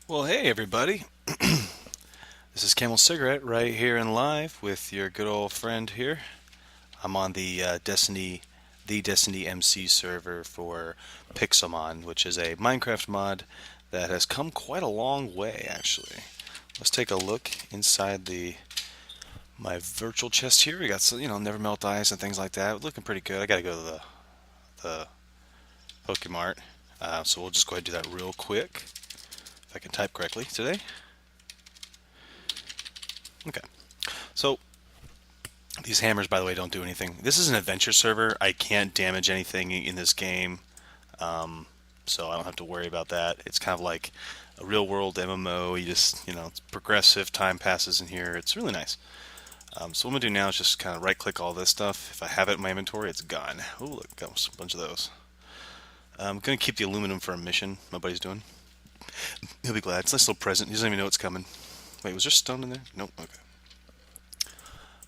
Well, hey everybody. This is Camel Cigarette right here in live with your good old friend here. I'm on the Destiny MC server for Pixelmon, which is a Minecraft mod that has come quite a long way actually. Let's take a look inside the my virtual chest here. We got some, never melt ice and things like that. Looking pretty good. I gotta go to the Pokemart, so we'll just go ahead and do that real quick if I can type correctly today. Okay. So these hammers, by the way, don't do anything. This is an adventure server. I can't damage anything in this game, so I don't have to worry about that. It's kind of like a real world MMO. You just, it's progressive. Time passes in here. It's really nice. So what I'm gonna do now is just kind of right click all this stuff. If I have it in my inventory, it's gone. Oh, look, got a bunch of those. I'm gonna keep the aluminum for a mission my buddy's doing. He'll be glad. It's a nice little present. He doesn't even know it's coming. Wait, was there stone in there? Nope. Okay.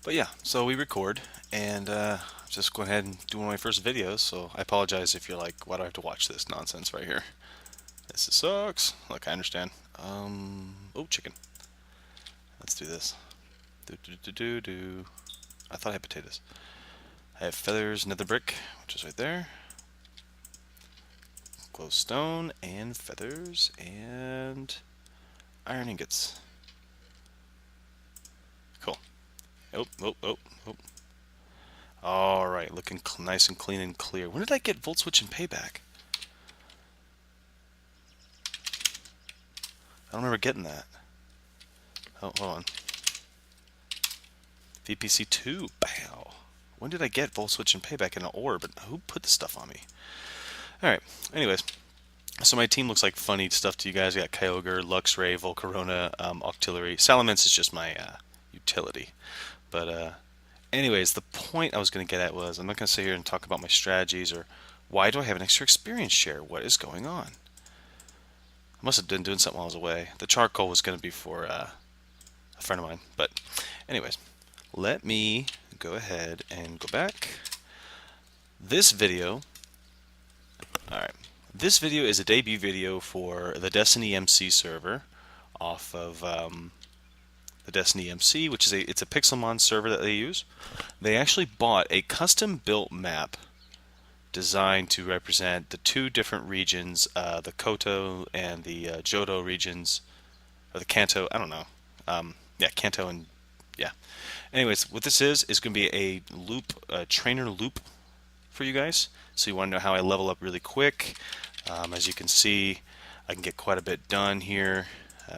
But yeah, so we record, and just go ahead and do one of my first videos. So I apologize if you're like, why do I have to watch this nonsense right here? This sucks. Look, I understand. Oh, chicken. Let's do this. Do do do do do. I thought I had potatoes. I have feathers, nether brick, which is right there. Glowstone and feathers and iron ingots. Cool. Oh, oh, oh, oh. All right, looking nice and clean and clear. When did I get Volt Switch and Payback? I don't remember getting that. Oh, hold on. VPC 2. Bow. When did I get Volt Switch and Payback in an orb? And who put this stuff on me? Alright, anyways. So my team looks like funny stuff to you guys. I got Kyogre, Luxray, Volcarona, Octillery. Salamence is just my utility. But anyways, the point I was going to get at was I'm not going to sit here and talk about my strategies or why do I have an extra experience share? What is going on? I must have been doing something while I was away. The charcoal was going to be for a friend of mine. But anyways, let me go ahead and go back. This video, alright, this video is a debut video for the Destiny MC server off of the Destiny MC, which is it's a Pixelmon server that they use. They actually bought a custom built map designed to represent the two different regions, the Koto and the Johto regions, or the Kanto, I don't know. Yeah, Kanto and, yeah. Anyways, what this is going to be a loop, a trainer loop for you guys. So you want to know how I level up really quick. As you can see, I can get quite a bit done here.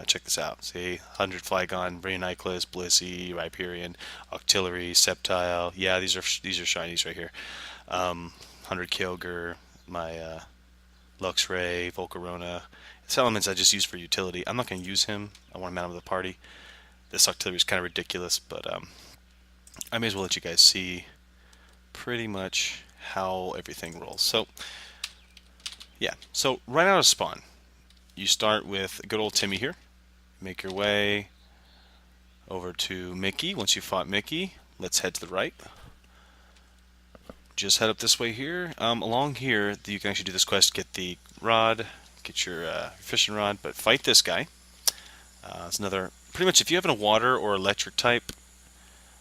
Check this out. See, 100 Flygon, Brioniclus, Blissey, Rhyperior, Octillery, Sceptile. Yeah, these are shinies right here. 100 Kyogre, my Luxray, Volcarona. Salamence I just use for utility. I'm not going to use him. I want him out of the party. This Octillery is kind of ridiculous, but I may as well let you guys see pretty much how everything rolls. So, yeah. So, right out of spawn, you start with good old Timmy here. Make your way over to Mickey. Once you fought Mickey, let's head to the right. Just head up this way here. Along here, you can actually do this quest, get the rod, get your fishing rod, but fight this guy. It's another, pretty much if you have a water or electric type,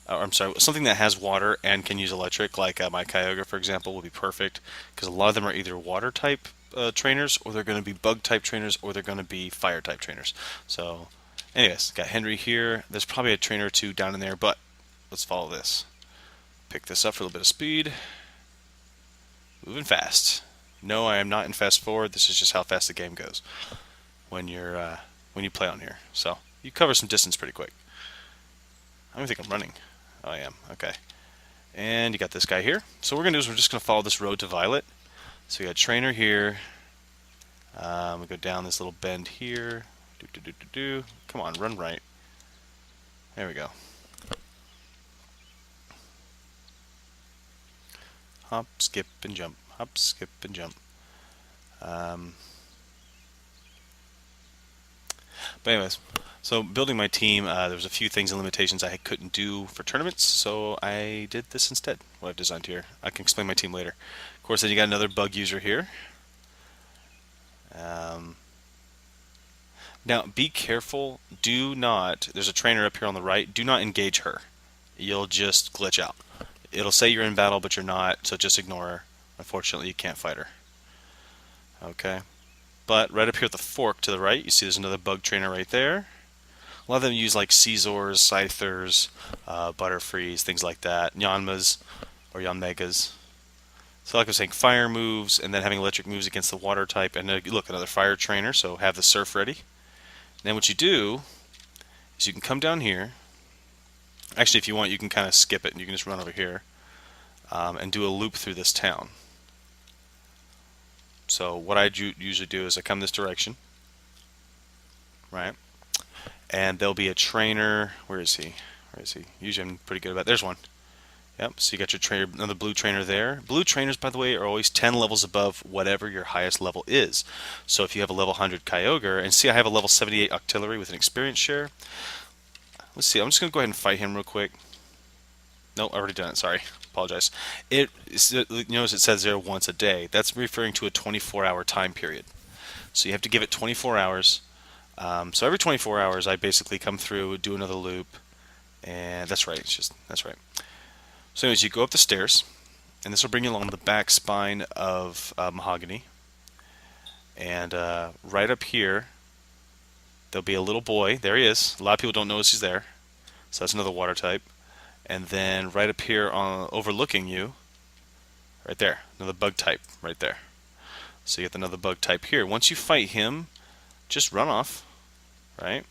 or I'm sorry, something that has water and can use electric, like my Kyogre, for example, will be perfect, because a lot of them are either water type trainers, or they're going to be bug type trainers, or they're going to be fire type trainers. So, anyways, got Henry here. There's probably a trainer or two down in there, but let's follow this. Pick this up for a little bit of speed. Moving fast. No, I am not in fast forward. This is just how fast the game goes when you play on here. So you cover some distance pretty quick. I don't think I'm running. Oh, I am. Okay. And you got this guy here. So what we're gonna do is we're just gonna follow this road to Violet. So we got trainer here. We go down this little bend here. Do do do do do. Come on, run right. There we go. Hop, skip, and jump. Hop, skip, and jump. But anyways, so building my team, there was a few things and limitations I couldn't do for tournaments, so I did this instead. What I've designed here, I can explain my team later. Of course, then you got another bug user here. Now, be careful. Do not, there's a trainer up here on the right. Do not engage her. You'll just glitch out. It'll say you're in battle, but you're not, so just ignore her. Unfortunately, you can't fight her. Okay. But right up here at the fork to the right, you see there's another bug trainer right there. A lot of them use like Caesars, Scythers, Butterfrees, things like that. Yanmas or Yanmegas. So like I was saying, fire moves, and then having electric moves against the water type. And look, another fire trainer, so have the surf ready. And then what you do is you can come down here. Actually, if you want, you can kind of skip it, and you can just run over here and do a loop through this town. So what I usually do is I come this direction, right? And there'll be a trainer. Where is he? Where is he? Usually I'm pretty good about. There's one. Yep. So you got your trainer, another blue trainer there. Blue trainers, by the way, are always 10 levels above whatever your highest level is. So if you have a level 100 Kyogre, and see, I have a level 78 Octillery with an experience share. Let's see. I'm just gonna go ahead and fight him real quick. No, I already done it. Sorry. Apologize. Notice it says there once a day. That's referring to a 24-hour time period. So you have to give it 24 hours. So every 24 hours, I basically come through, do another loop, and that's right. That's right. So anyways, you go up the stairs, and this will bring you along the back spine of Mahogany. And right up here, there'll be a little boy. There he is. A lot of people don't notice he's there. So that's another water type. And then right up here, overlooking you, right there, another bug type right there. So you get another bug type here. Once you fight him, just run off, right?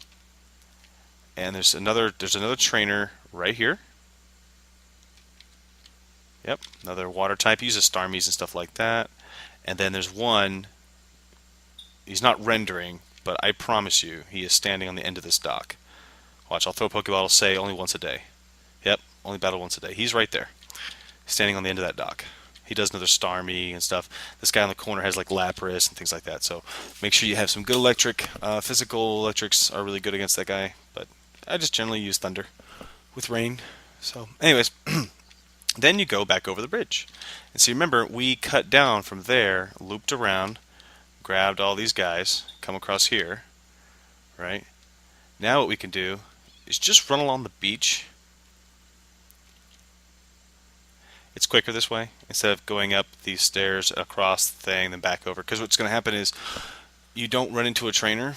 And there's another trainer right here. Yep, another water type. He uses Starmies and stuff like that. And then there's one. He's not rendering, but I promise you, he is standing on the end of this dock. Watch, I'll throw a Pokeball. It'll say only once a day. Yep, only battle once a day. He's right there, standing on the end of that dock. He does another Starmie and stuff. This guy on the corner has like Lapras and things like that. So make sure you have some good electric. Physical electrics are really good against that guy, but I just generally use Thunder with Rain. So anyways, then you go back over the bridge. And so remember, we cut down from there, looped around, grabbed all these guys, come across here, right? Now what we can do is just run along the beach. It's quicker this way, instead of going up these stairs across the thing, then back over. Because what's going to happen is you don't run into a trainer.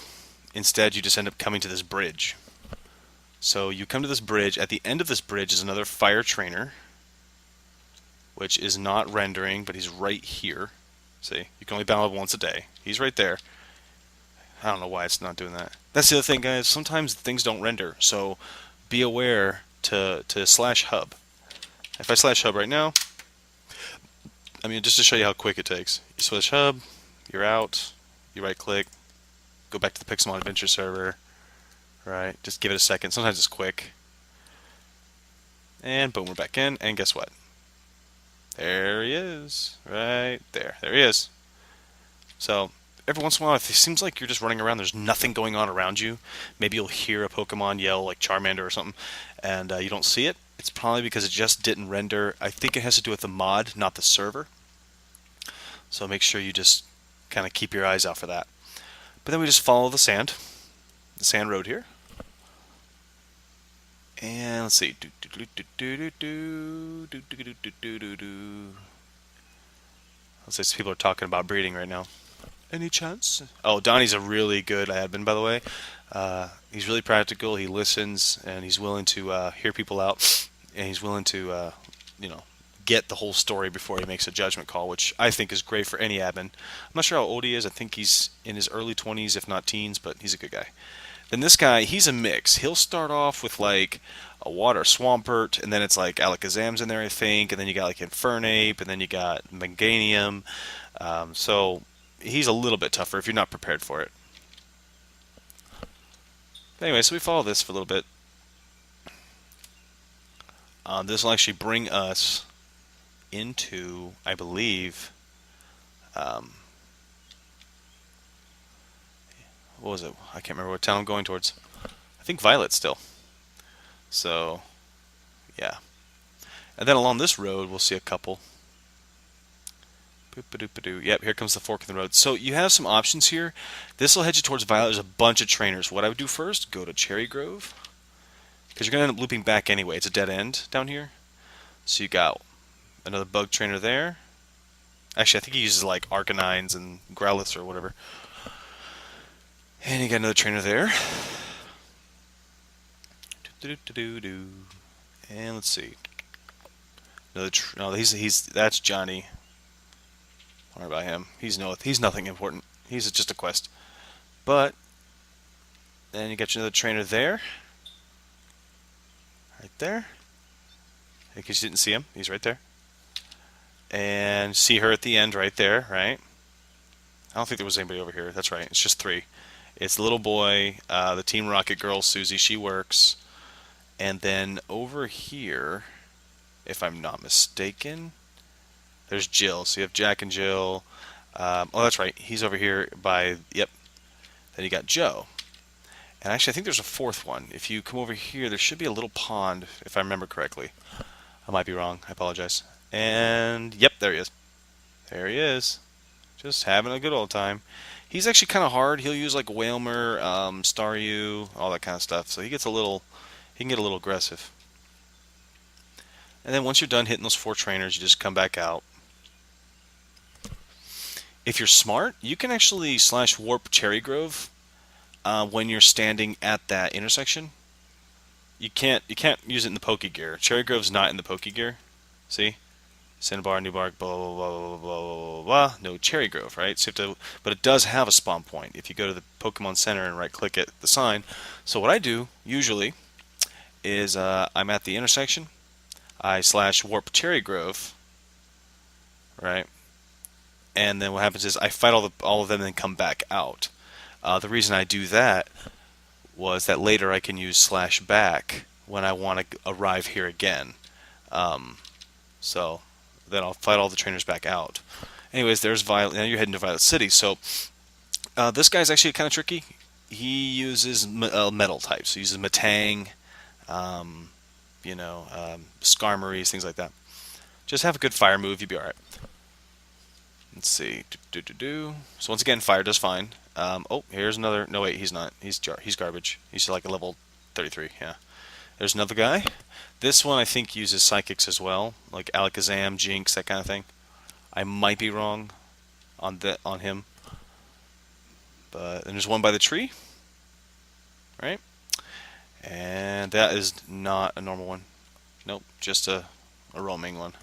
Instead, you just end up coming to this bridge. So you come to this bridge. At the end of this bridge is another fire trainer, which is not rendering, but he's right here. See, you can only battle him once a day. He's right there. I don't know why it's not doing that. That's the other thing, guys. Sometimes things don't render, so be aware to slash hub. If I slash hub right now, I mean, just to show you how quick it takes. You slash hub, you're out, you right click, go back to the Pixelmon Adventure Server, right? Just give it a second. Sometimes it's quick. And boom, we're back in, and guess what? There he is, right there. There he is. So every once in a while, if it seems like you're just running around, there's nothing going on around you, maybe you'll hear a Pokemon yell like Charmander or something, and you don't see it. It's probably because it just didn't render. I think it has to do with the mod, not the server. So make sure you just kind of keep your eyes out for that. But then we just follow the sand road here. And let's see. Let's say some people are talking about breeding right now. Any chance? Oh, Donnie's a really good admin, by the way. He's really practical. He listens, and he's willing to hear people out, and he's willing to, get the whole story before he makes a judgment call, which I think is great for any admin. I'm not sure how old he is. I think he's in his early 20s, if not teens, but he's a good guy. Then this guy, he's a mix. He'll start off with like a water Swampert, and then it's like Alakazam's in there, I think, and then you got like Infernape, and then you got Meganium. So he's a little bit tougher if you're not prepared for it. Anyway, so we follow this for a little bit. This will actually bring us into, I believe, what was it? I can't remember what town I'm going towards. I think Violet still. So, yeah. And then along this road, we'll see a couple. Boop-a-doop-a-doo. Yep, here comes the fork in the road. So you have some options here. This will head you towards Violet. There's a bunch of trainers. What I would do first, go to Cherry Grove, because you're going to end up looping back anyway. It's a dead end down here. So you got another bug trainer there. Actually, I think he uses like Arcanines and Growlithe or whatever. And you got another trainer there. And let's see. No, that's Johnny. Don't worry about him. He's nothing important. He's just a quest. But then you got another trainer there. Right there. Because you didn't see him. He's right there. And see her at the end right there, right? I don't think there was anybody over here. That's right. It's just 3. It's the little boy, the Team Rocket girl, Susie. She works. And then over here, if I'm not mistaken, there's Jill. So you have Jack and Jill. Oh, that's right. He's over here by, yep. Then you got Joe. And actually, I think there's a 4th one. If you come over here, there should be a little pond, if I remember correctly. I might be wrong. I apologize. And, yep, there he is. There he is. Just having a good old time. He's actually kind of hard. He'll use like Whalmer, Staryu, all that kind of stuff. So he can get a little aggressive. And then once you're done hitting those 4 trainers, you just come back out. If you're smart, you can actually / warp Cherry Grove when you're standing at that intersection. You can't use it in the Poke Gear. Cherry Grove's not in the Poke Gear. See? Cinnabar, Newbark, blah, blah, blah, blah, blah, blah, blah. No Cherry Grove, right? So you have to, but it does have a spawn point if you go to the Pokemon Center and right-click at the sign. So what I do, usually, is I'm at the intersection. I / warp Cherry Grove, right? And then what happens is I fight all of them and then come back out. The reason I do that was that later I can use / back when I want to arrive here again. So then I'll fight all the trainers back out. Anyways, there's Violet. Now you're heading to Violet City. So this guy's actually kind of tricky. He uses metal types. He uses Metang, Skarmories, things like that. Just have a good fire move, you'll be alright. Let's see. So once again, fire does fine. Oh, here's another. No, wait, he's not. He's garbage. He's like a level 33. Yeah. There's another guy. This one I think uses psychics as well, like Alakazam, Jinx, that kind of thing. I might be wrong on him. But then there's one by the tree, right? And that is not a normal one. Nope, just a roaming one.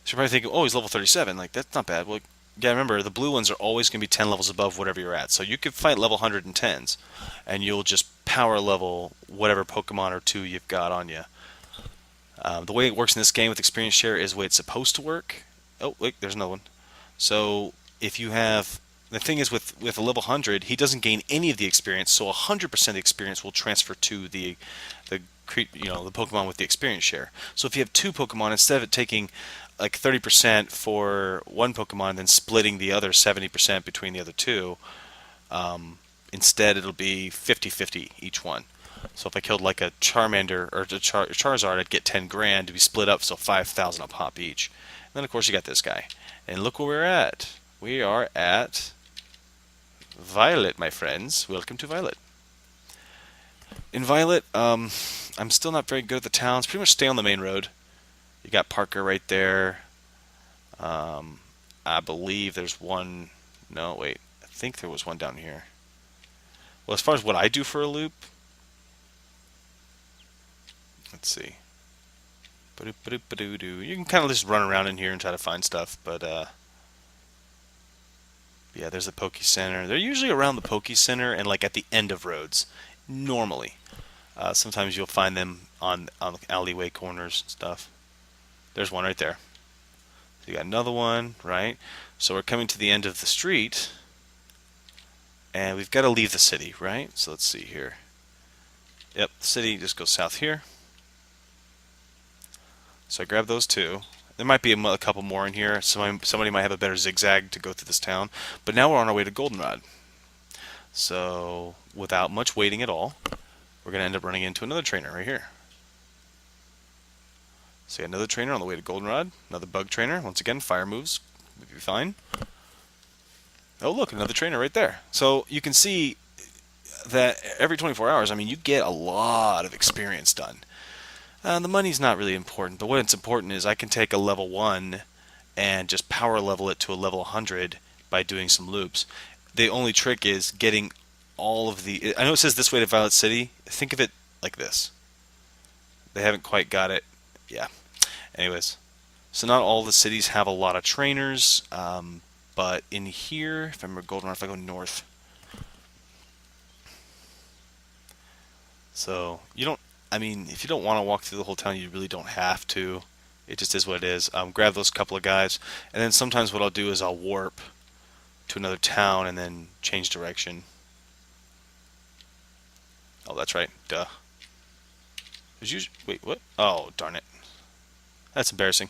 So you're probably thinking, oh, he's level 37. Like, that's not bad. Well, yeah, remember, the blue ones are always going to be 10 levels above whatever you're at. So you could fight level 110s, and you'll just power level whatever Pokemon or 2 you've got on you. The way it works in this game with experience share is the way it's supposed to work. Oh, wait, there's another one. So if you have... The thing is, with a level 100, he doesn't gain any of the experience, so 100% of the experience will transfer to the Pokemon with the experience share. So if you have 2 Pokemon, instead of it taking like 30% for one Pokemon and then splitting the other 70% between the other 2, instead it'll be 50-50 each one. So if I killed like a Charmander or a Charizard, I'd get 10 grand to be split up, so 5,000 a pop each. And then of course you got this guy. And look where we're at. We are at Violet, my friends. Welcome to Violet. In Violet, I'm still not very good at the towns. Pretty much stay on the main road. You got Parker right there. I believe there's one... No, wait. I think there was one down here. Well, as far as what I do for a loop... Let's see. You can kind of just run around in here and try to find stuff, but... Yeah, there's the Poke Center. They're usually around the Poke Center and like at the end of roads, normally. Sometimes you'll find them on alleyway corners and stuff. There's one right there. So you got another one, right? So we're coming to the end of the street, and we've got to leave the city, right? So let's see here. Yep, the city just goes south here. So I grab those 2. There might be a couple more in here. Somebody might have a better zigzag to go through this town. But now we're on our way to Goldenrod. So without much waiting at all, we're going to end up running into another trainer right here. So yeah, another trainer on the way to Goldenrod. Another bug trainer. Once again, fire moves. Maybe fine. Oh look, another trainer right there. So you can see that every 24 hours, I mean, you get a lot of experience done. The money's not really important, but what's important is I can take a level 1 and just power level it to a level 100 by doing some loops. The only trick is getting all of the... I know it says this way to Violet City. Think of it like this. They haven't quite got it. Yeah. Anyways, so not all the cities have a lot of trainers, but in here, if I remember Goldenrod, if I go north, so you don't, I mean, if you don't want to walk through the whole town, you really don't have to. It just is what it is. Grab those couple of guys, and then sometimes what I'll do is I'll warp to another town and then change direction. Oh, that's right. Duh. Wait, what? Oh, darn it. That's embarrassing.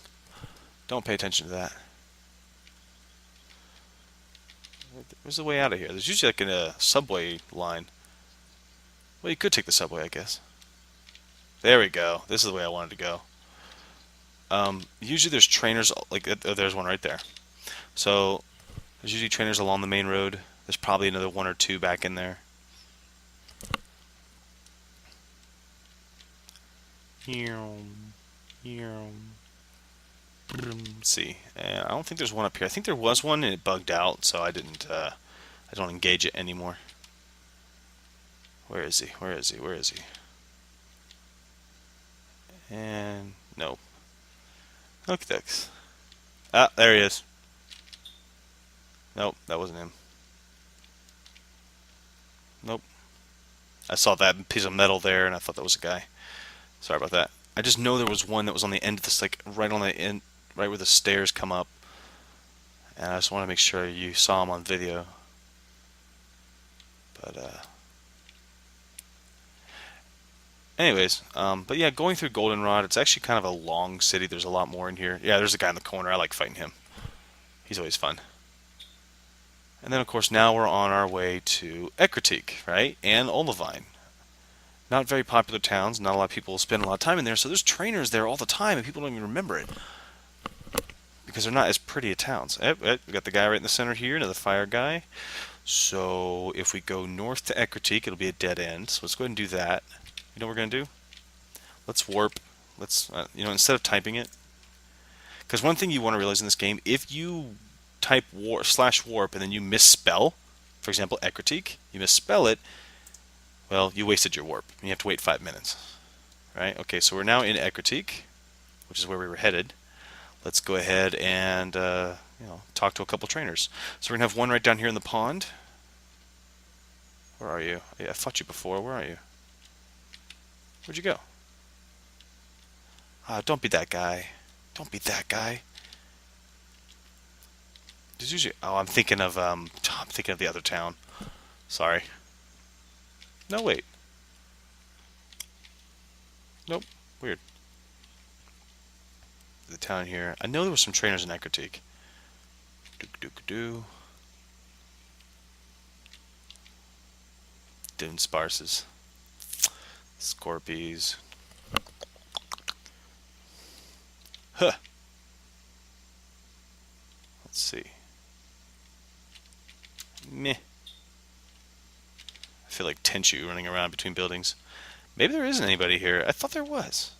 Don't pay attention to that. Where's the way out of here? There's usually like a subway line. Well, you could take the subway, I guess. There we go. This is the way I wanted to go. Usually there's trainers, like, there's one right there. So, there's usually trainers along the main road. There's probably another one or two back in there. Let's see. I don't think there's one up here. I think there was one and it bugged out, so I didn't, I don't engage it anymore. Where is he? Where is he? Where is he? And nope. Look, ducks. Ah, there he is. Nope, that wasn't him. Nope. I saw that piece of metal there, and I thought that was a guy. Sorry about that. I just know there was one that was on the end of this, like right on the end, right where the stairs come up. And I just want to make sure you saw him on video. But anyways, but yeah, going through Goldenrod, it's actually kind of a long city. There's a lot more in here. Yeah, there's a guy in the corner. I like fighting him. He's always fun. And then, of course, now we're on our way to Ecruteak, right? And Olivine. Not very popular towns. Not a lot of people spend a lot of time in there. So there's trainers there all the time, and people don't even remember it. Because they're not as pretty a towns. We got the guy right in the center here, another fire guy. So if we go north to Ecruteak, it'll be a dead end. So let's go ahead and do that. You know what we're going to do? Let's warp. Let's, instead of typing it. Because one thing you want to realize in this game, if you type /warp and then you misspell, for example, Ecruteak, you misspell it, well, you wasted your warp. And you have to wait 5 minutes. Right? Okay, so we're now in Ecruteak, which is where we were headed. Let's go ahead and talk to a couple trainers. So we're going to have one right down here in the pond. Where are you? Yeah, I fought you before. Where are you? Where'd you go? Don't be that guy. Don't be that guy. There's usually... Oh, I'm thinking of the other town. Sorry. No, wait. Nope. Weird. The town here. I know there were some trainers in Ecruteak. Doo. Dune Sparses. Scorpies. Huh. Let's see. Meh. I feel like Tenchu running around between buildings. Maybe there isn't anybody here. I thought there was.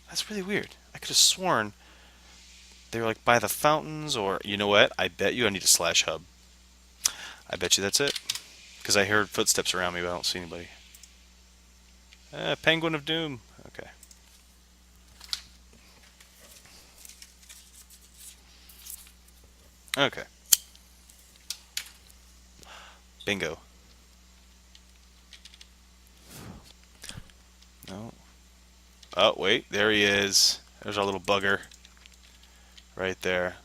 That's really weird. I could have sworn they were like by the fountains, or you know what? I bet you I need a /hub. I bet you that's it. Because I heard footsteps around me, but I don't see anybody. Penguin of Doom. Okay. Okay. Bingo. No. Oh, wait. There he is. There's our little bugger. Right there.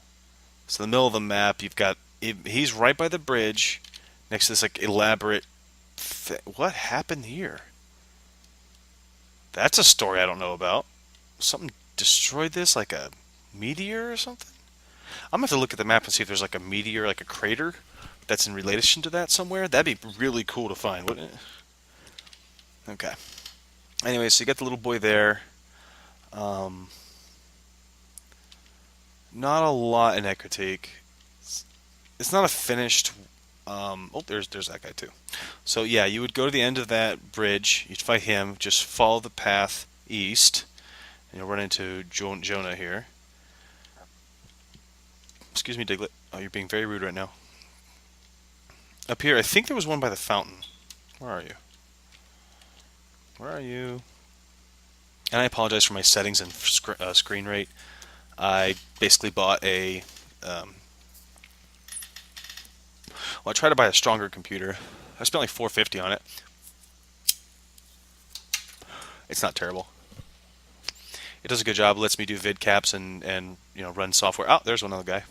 So in the middle of the map, you've got... He's right by the bridge, next to this like elaborate... What happened here? That's a story I don't know about. Something destroyed this, like a meteor or something? I'm going to have to look at the map and see if there's like a meteor, like a crater, that's in relation to that somewhere. That'd be really cool to find, wouldn't it? Okay. Anyway, so you got the little boy there. Not a lot in Ekritik. It's not a finished. Oh, there's that guy too. So yeah, you would go to the end of that bridge. You'd fight him. Just follow the path east, and you'll run into Jonah here. Excuse me, Diglett. Oh, you're being very rude right now. Up here, I think there was one by the fountain. Where are you? Where are you? And I apologize for my settings and screen rate. I basically bought a. Well, I tried to buy a stronger computer. I spent like $450 on it. It's not terrible. It does a good job. It lets me do vid caps and run software. Oh, there's another guy.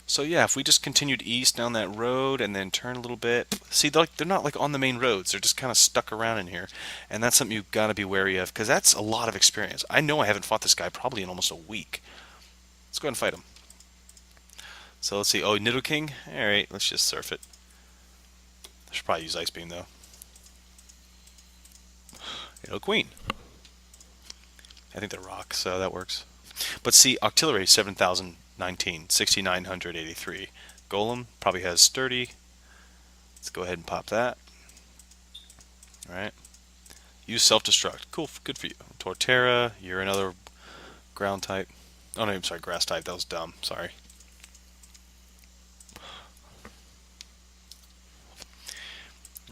So yeah, if we just continued east down that road and then turn a little bit, see, they're not like on the main roads. They're just kind of stuck around in here, and that's something you've got to be wary of because that's a lot of experience. I know I haven't fought this guy probably in almost a week. Let's go ahead and fight him. So let's see. Oh, Nidoking. All right, let's just surf it. I should probably use Ice Beam though. Queen. I think they're rock, so that works. But see, Octillery 7019, 6983. Golem probably has sturdy. Let's go ahead and pop that. All right. Use self-destruct. Cool, good for you. Torterra, you're another ground type. Oh no, I'm sorry, grass type. That was dumb. Sorry.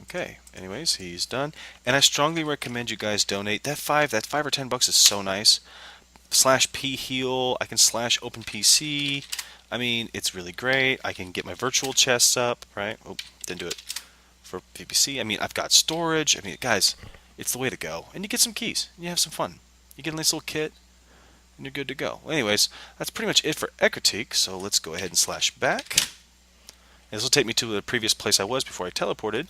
Okay. Anyways, he's done. And I strongly recommend you guys donate. That five or $10 is so nice. /P heal. I can / open PC. I mean, it's really great. I can get my virtual chests up, right? Oh, didn't do it for VPC. I mean, I've got storage. I mean, guys, it's the way to go. And you get some keys. And you have some fun. You get a nice little kit, and you're good to go. Well, anyways, that's pretty much it for Ekritik. So let's go ahead and /back. And this will take me to the previous place I was before I teleported,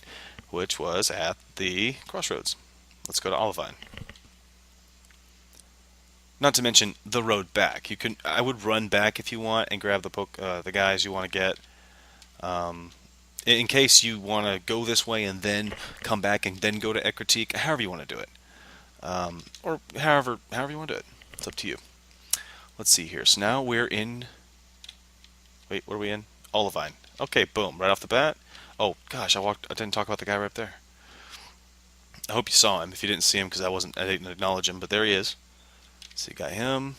which was at the crossroads. Let's go to Olivine. Not to mention the road back. I would run back if you want and grab the guys you want to get. In case you want to go this way and then come back and then go to Ekritik, however you want to do it, or however you want to do it. It's up to you. Let's see here. So now we're in. Wait, what are we in? Olivine. Okay, boom, right off the bat. Oh gosh, I didn't talk about the guy right there. I hope you saw him. If you didn't see him, because I didn't acknowledge him, but there he is. So you got him.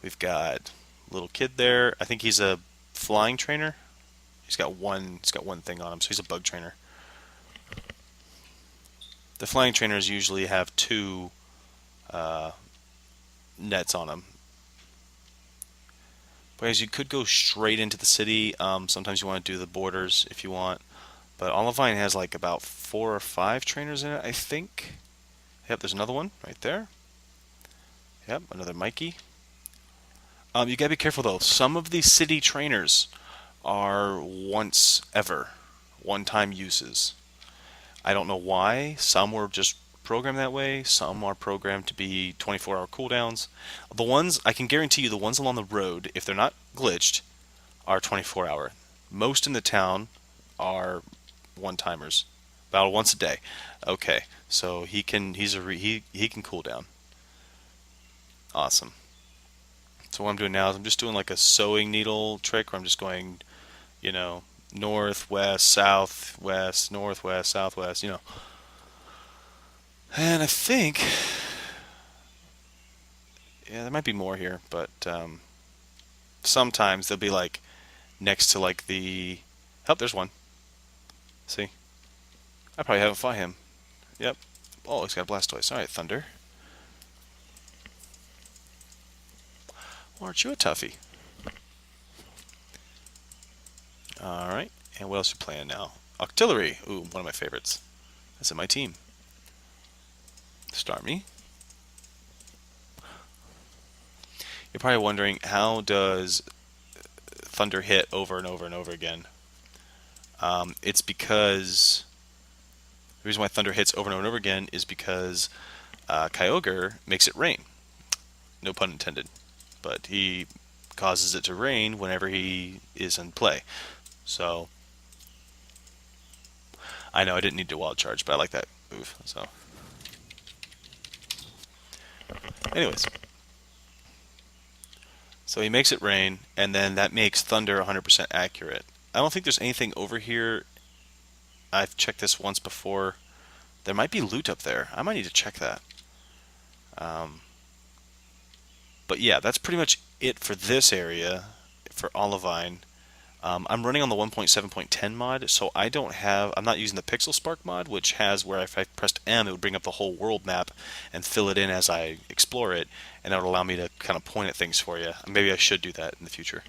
We've got a little kid there. I think he's a flying trainer. He's got one thing on him, so he's a bug trainer. The flying trainers usually have two nets on them. Whereas you could go straight into the city. Sometimes you want to do the borders if you want. But Olivine has like about 4 or 5 trainers in it, I think. Yep, there's another one right there. Yep, another Mikey. You gotta be careful though. Some of these city trainers are one-time uses. I don't know why. Some were just programmed that way. Some are programmed to be 24-hour cooldowns. The ones, I can guarantee you, the ones along the road, if they're not glitched, are 24-hour. Most in the town are one-timers. About once a day. Okay, so he can cool down. Awesome. So what I'm doing now is I'm just doing like a sewing needle trick where I'm just going, northwest, southwest, northwest, southwest, And I think, yeah, there might be more here, but sometimes they'll be like next to like oh, there's one. See? I probably haven't fought him. Yep. Oh, he's got a Blastoise. Alright, Thunder. Well, aren't you a toughie? Alright, and what else are you playing now? Octillery. Ooh, one of my favorites. That's in my team. Starmie. You're probably wondering, how does Thunder hit over and over and over again? It's because the reason why Thunder hits over and over and over again is because Kyogre makes it rain. No pun intended. But he causes it to rain whenever he is in play. So, I know I didn't need to wild charge, but I like that move. So, anyways. So he makes it rain, and then that makes thunder 100% accurate. I don't think there's anything over here. I've checked this once before. There might be loot up there. I might need to check that. Um, but yeah, that's pretty much it for this area for Olivine. I'm running on the 1.7.10 mod, so I'm not using the Pixel Spark mod, which has where if I pressed M, it would bring up the whole world map and fill it in as I explore it, and that would allow me to kind of point at things for you. Maybe I should do that in the future.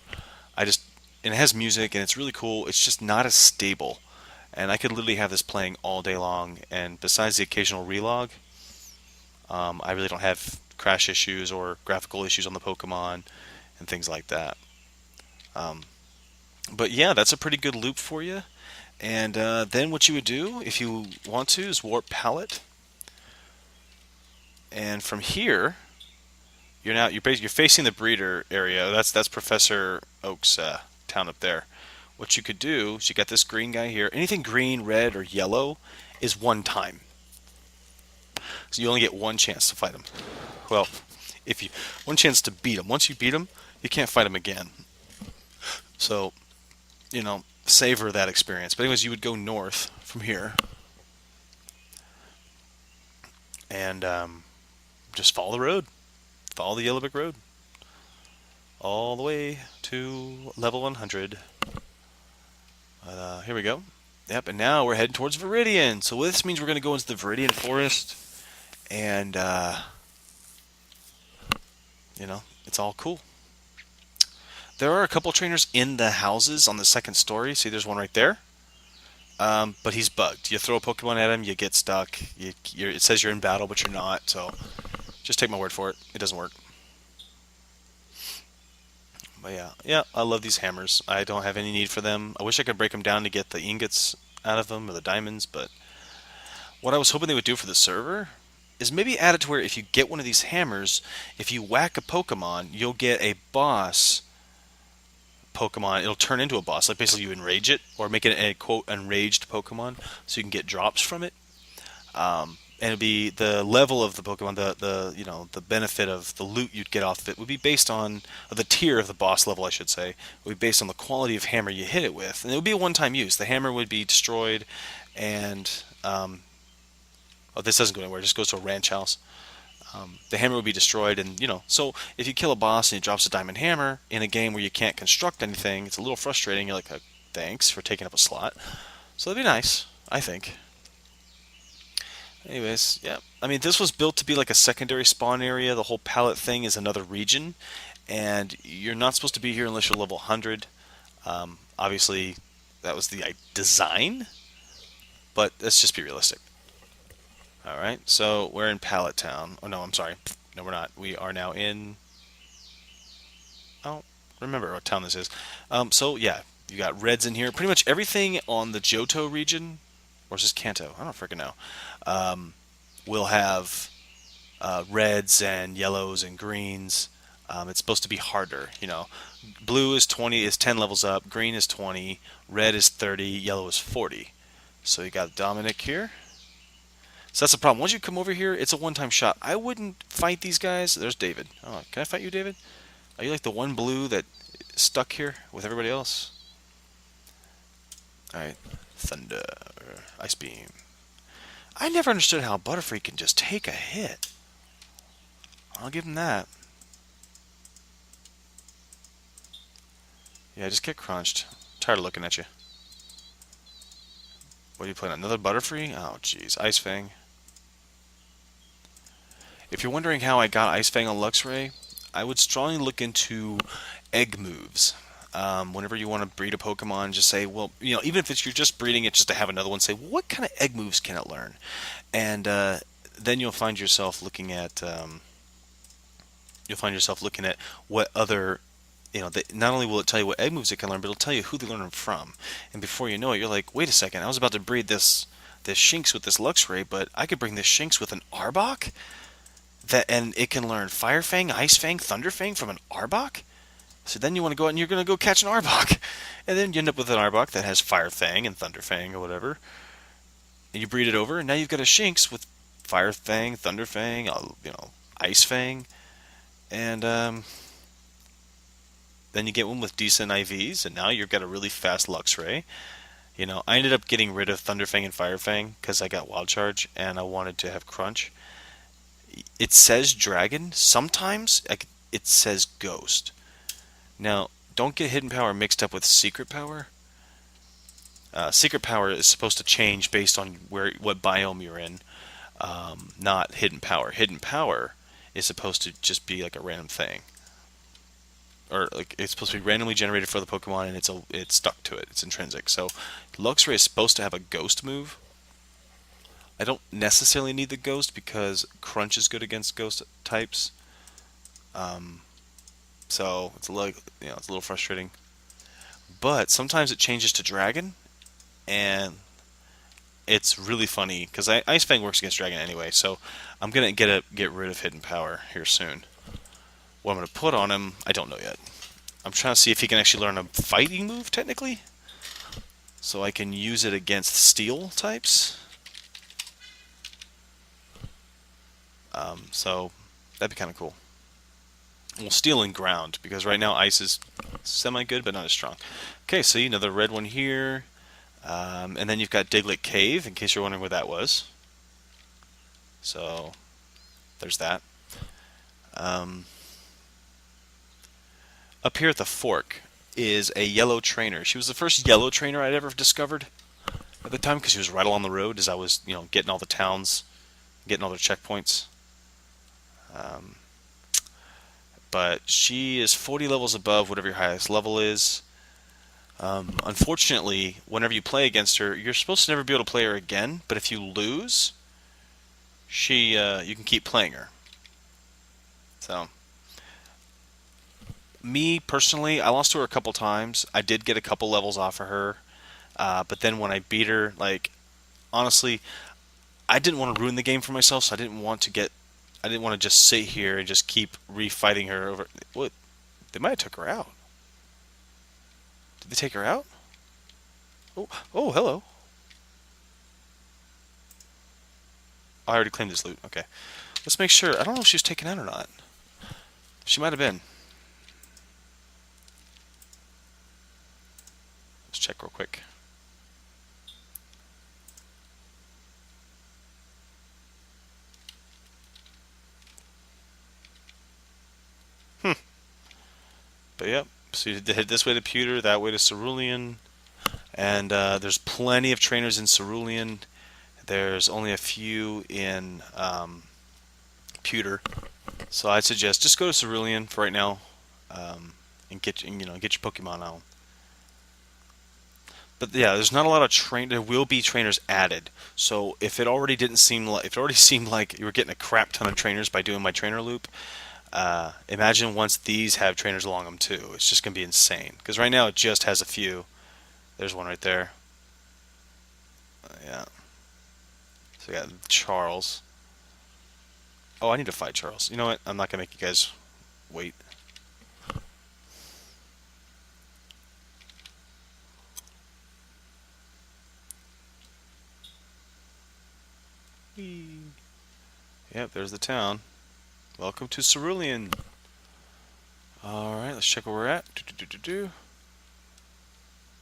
I just, and it has music, and it's really cool. It's just not as stable, and I could literally have this playing all day long. And besides the occasional relog, I really don't have crash issues or graphical issues on the Pokemon and things like that. Um, but yeah, that's a pretty good loop for you. And then what you would do, if you want to, is warp palette. And from here, you're facing the breeder area. That's Professor Oak's town up there. What you could do is you got this green guy here. Anything green, red, or yellow is one time. So you only get one chance to fight him. Well, if you one chance to beat him. Once you beat him, you can't fight him again. So savor that experience. But anyways, you would go north from here and just follow the road. Follow the yellow brick road all the way to level 100. Here we go. Yep, and now we're heading towards Viridian. So this means we're going to go into the Viridian Forest, and it's all cool. There are a couple trainers in the houses on the second story. See, there's one right there. But he's bugged. You throw a Pokemon at him, you get stuck. It says you're in battle, but you're not. So just take my word for it. It doesn't work. But yeah, I love these hammers. I don't have any need for them. I wish I could break them down to get the ingots out of them or the diamonds. But what I was hoping they would do for the server is maybe add it to where if you get one of these hammers, if you whack a Pokemon, you'll get a boss Pokemon. It'll turn into a boss. Like basically you enrage it or make it a quote enraged Pokemon so you can get drops from it. And it'd be the level of the Pokemon, the benefit of the loot you'd get off of it would be based on the tier of the boss level, I should say. Would be based on the quality of hammer you hit it with, and it would be a one-time use. The hammer would be destroyed, and this doesn't go anywhere. It just goes to a ranch house. The hammer would be destroyed, and so if you kill a boss and he drops a diamond hammer in a game where you can't construct anything, it's a little frustrating. You're like, thanks for taking up a slot. So that'd be nice, I think. Anyways, yeah. I mean, this was built to be like a secondary spawn area. The whole palette thing is another region, and you're not supposed to be here unless you're level 100. Obviously, that was the design, but let's just be realistic. All right, so we're in Pallet Town. Oh no, I'm sorry. No, we're not. We are now in. I don't remember what town this is. So yeah, you got reds in here. Pretty much everything on the Johto region, or is this Kanto? I don't freaking know. Will have reds and yellows and greens. It's supposed to be harder. Blue is 20, is 10 levels up. Green is 20. Red is 30. Yellow is 40. So you got Dominic here. So that's the problem. Once you come over here, it's a one-time shot. I wouldn't fight these guys. There's David. Oh, can I fight you, David? Are you like the one blue that stuck here with everybody else? Alright. Thunder. Ice Beam. I never understood how Butterfree can just take a hit. I'll give him that. Yeah, just get crunched. Tired of looking at you. What are you playing? Another Butterfree? Oh, jeez. Ice Fang. If you're wondering how I got Ice Fang on Luxray, I would strongly look into egg moves. Whenever you want to breed a Pokemon, just say, well, even if you're just breeding it just to have another one, say, what kind of egg moves can it learn? And then you'll find yourself looking at what other, not only will it tell you what egg moves it can learn, but it'll tell you who they learn them from. And before you know it, you're like, wait a second, I was about to breed this Shinx with this Luxray, but I could bring this Shinx with an Arbok? And it can learn Fire Fang, Ice Fang, Thunder Fang from an Arbok? So then you want to go out and you're going to go catch an Arbok. And then you end up with an Arbok that has Fire Fang and Thunder Fang or whatever. And you breed it over, and now you've got a Shinx with Fire Fang, Thunder Fang, Ice Fang. And then you get one with decent IVs, and now you've got a really fast Luxray. You know, I ended up getting rid of Thunderfang and Firefang because I got Wild Charge and I wanted to have Crunch. It says Dragon. Sometimes it says Ghost. Now, don't get Hidden Power mixed up with Secret Power. Secret Power is supposed to change based on what biome you're in, not Hidden Power. Hidden Power is supposed to just be like a random thing, or like it's supposed to be randomly generated for the Pokemon, and it's stuck to it. It's intrinsic. So Luxray is supposed to have a Ghost move. I don't necessarily need the Ghost because Crunch is good against Ghost types. Um, so it's a little, it's a little frustrating. But sometimes it changes to Dragon, and it's really funny because Ice Fang works against Dragon anyway. So I'm gonna get rid of Hidden Power here soon. What I'm gonna put on him, I don't know yet. I'm trying to see if he can actually learn a fighting move technically, so I can use it against Steel types. So that'd be kind of cool. Well, Steel and Ground, because right now Ice is semi-good, but not as strong. Okay, so another red one here. And then you've got Diglett Cave, in case you're wondering what that was. So, there's that. Up here at the fork is a yellow trainer. She was the first yellow trainer I'd ever discovered at the time, because she was right along the road as I was, getting all the towns, getting all their checkpoints. But she is 40 levels above whatever your highest level is. Unfortunately, whenever you play against her, you're supposed to never be able to play her again. But if you lose, you can keep playing her. So, me personally, I lost to her a couple times. I did get a couple levels off of her, but then when I beat her, like honestly, I didn't want to ruin the game for myself, so I didn't want to just sit here and just keep refighting her over. What? They might have took her out. Did they take her out? Oh, hello. I already claimed this loot. Okay. Let's make sure. I don't know if she was taken out or not. She might have been. Let's check real quick. But yep. So you head this way to Pewter, that way to Cerulean. And there's plenty of trainers in Cerulean. There's only a few in Pewter. So I'd suggest just go to Cerulean for right now, and get your Pokemon out. But yeah, there's not a lot of there will be trainers added. So if it already seemed like you were getting a crap ton of trainers by doing my trainer loop, imagine once these have trainers along them too. It's just gonna be insane. Because right now it just has a few. There's one right there. Yeah. So we got Charles. Oh, I need to fight Charles. You know what? I'm not gonna make you guys wait. Yep, there's the town. Welcome to Cerulean. Alright, let's check where we're at.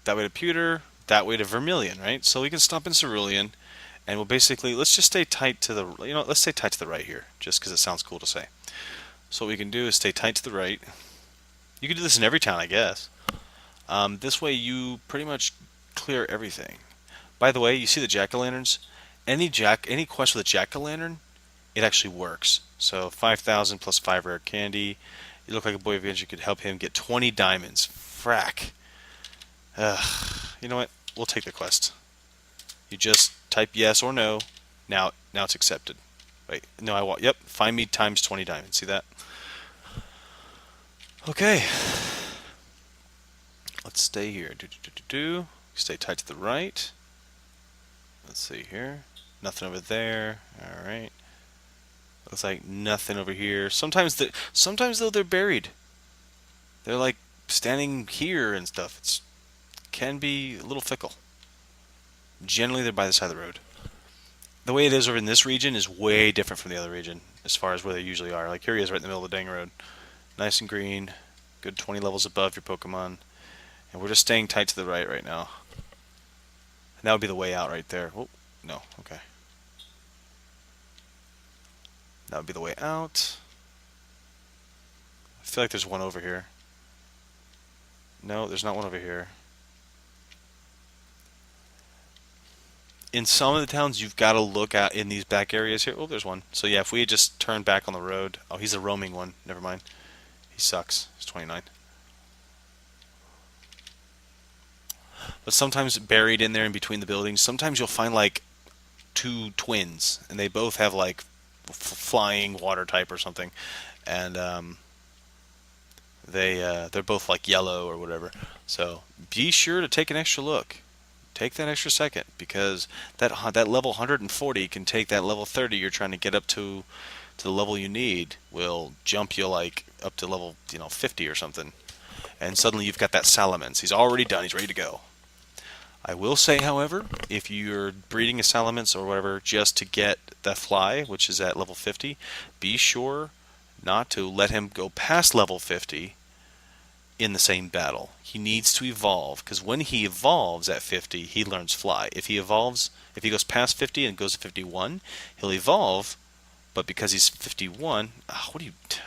That way to Pewter, that way to Vermilion, right? So we can stop in Cerulean, and we'll basically, let's just stay tight to the, let's stay tight to the right here, just because it sounds cool to say. So what we can do is stay tight to the right. You can do this in every town, I guess. This way you pretty much clear everything. By the way, you see the jack-o'-lanterns? Any quest with a jack-o'-lantern, it actually works. So 5,000 plus 5 rare candy. You look like a boy of Aventure could help him get 20 diamonds. Frack. You know what? We'll take the quest. You just type yes or no. Now it's accepted. Wait, no, I want. Yep, find me times 20 diamonds. See that? Okay. Let's stay here. Stay tight to the right. Let's see here. Nothing over there. All right. Looks like nothing over here. Sometimes though they're buried. They're like standing here and stuff. It can be a little fickle. Generally, they're by the side of the road. The way it is over in this region is way different from the other region as far as where they usually are. Like here he is right in the middle of the dang road. Nice and green. Good 20 levels above your Pokemon. And we're just staying tight to the right now. And that would be the way out right there. Oh, no, okay. That would be the way out. I feel like there's one over here. No, there's not one over here. In some of the towns, you've got to look at in these back areas here. Oh, there's one. So yeah, if we had just turned back on the road. Oh, he's a roaming one. Never mind. He sucks. He's 29. But sometimes buried in there in between the buildings, sometimes you'll find like two twins, and they both have like flying water type or something, and they're both like yellow or whatever. So be sure to take an extra look. Take that extra second, because that level 140 can take that level 30 you're trying to get up to the level you need, will jump you like up to level 50 or something, and suddenly you've got that Salamence. He's already done. He's ready to go. I will say, however, if you're breeding a Salamence or whatever just to get the fly, which is at level 50, be sure not to let him go past level 50 in the same battle. He needs to evolve, because when he evolves at 50, he learns fly. If he goes past 50 and goes to 51, he'll evolve, but because he's 51, what are you doing?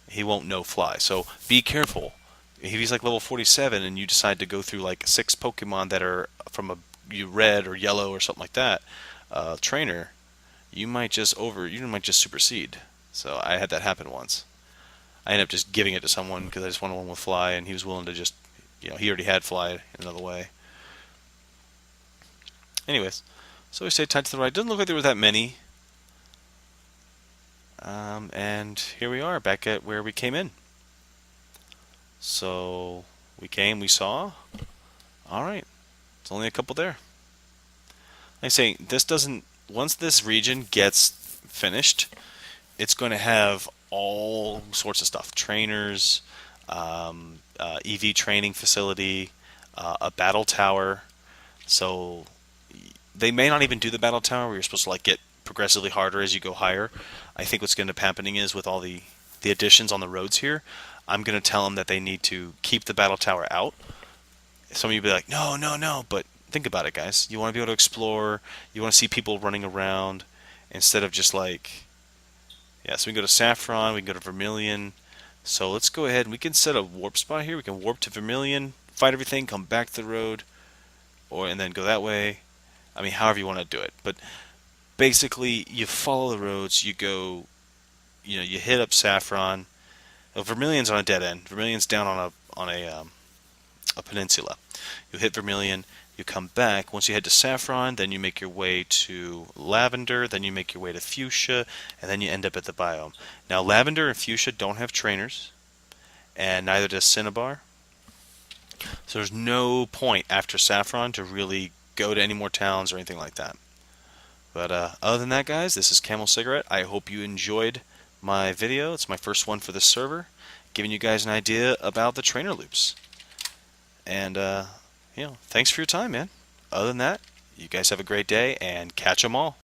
He won't know fly. So be careful. If he's like level 47 and you decide to go through like 6 Pokemon that are from a red or yellow or something like that, trainer, you might just supersede. So I had that happen once. I ended up just giving it to someone because I just wanted one with fly, and he was willing to just, he already had fly in another way. Anyways, so we stayed tight to the right. Doesn't look like there was that many. And here we are, back at where we came in. So we saw. Alright, it's only a couple there. Like I say, once this region gets finished, it's going to have all sorts of stuff. Trainers, EV training facility, a battle tower. So they may not even do the battle tower where you're supposed to like get progressively harder as you go higher. I think what's going to end up happening is with all the additions on the roads here, I'm going to tell them that they need to keep the battle tower out. Some of you will be like, no, no, no, but think about it, guys. You want to be able to explore. You want to see people running around instead of just like, yeah, so we can go to Saffron, we can go to Vermilion. So let's go ahead and we can set a warp spot here. We can warp to Vermilion, fight everything, come back to the road, and then go that way. I mean, however you want to do it. But basically, you follow the roads, you go, you hit up Saffron. Vermilion's on a dead end. Vermilion's down on a peninsula. You hit Vermilion, you come back. Once you head to Saffron, then you make your way to Lavender, then you make your way to Fuchsia, and then you end up at the biome. Now, Lavender and Fuchsia don't have trainers, and neither does Cinnabar. So there's no point after Saffron to really go to any more towns or anything like that. But other than that, guys, this is Camel Cigarette. I hope you enjoyed my video. It's my first one for this server, giving you guys an idea about the trainer loops. And, thanks for your time, man. Other than that, you guys have a great day, and catch 'em all.